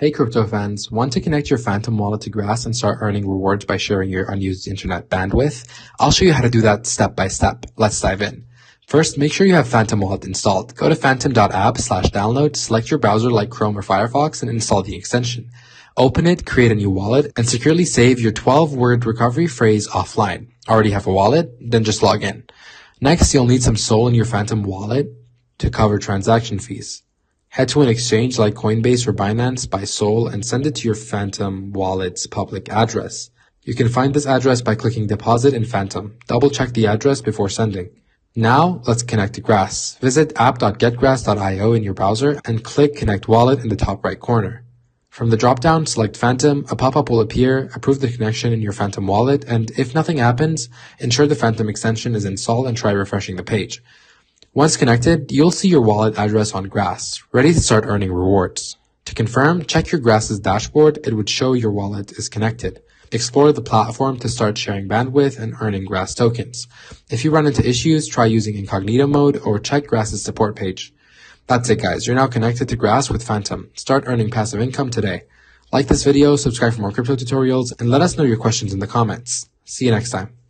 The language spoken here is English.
Hey crypto fans, want to connect your Phantom wallet to Grass and start earning rewards by sharing your unused internet bandwidth? I'll show you how to do that step by step. Let's dive in. First, make sure you have Phantom wallet installed. Go to phantom.app/download, select your browser like Chrome or Firefox, and install the extension. Open it, create a new wallet, and securely save your 12-word recovery phrase offline. Already have a wallet? Then just log in. Next, you'll need some SOL in your Phantom wallet to cover transaction fees. Head to an exchange like Coinbase or Binance, buy SOL, and send it to your Phantom wallet's public address. You can find this address by clicking Deposit in Phantom. Double check the address before sending. Now, let's connect to Grass. Visit app.getgrass.io in your browser and click Connect Wallet in the top right corner. From the drop-down, select Phantom, a pop-up will appear, approve the connection in your Phantom wallet, and if nothing happens, ensure the Phantom extension is installed and try refreshing the page. Once connected, you'll see your wallet address on Grass, ready to start earning rewards. To confirm, check your Grass's dashboard. It would show your wallet is connected. Explore the platform to start sharing bandwidth and earning Grass tokens. If you run into issues, try using incognito mode or check Grass's support page. That's it guys, you're now connected to Grass with Phantom. Start earning passive income today. Like this video, subscribe for more crypto tutorials, and let us know your questions in the comments. See you next time.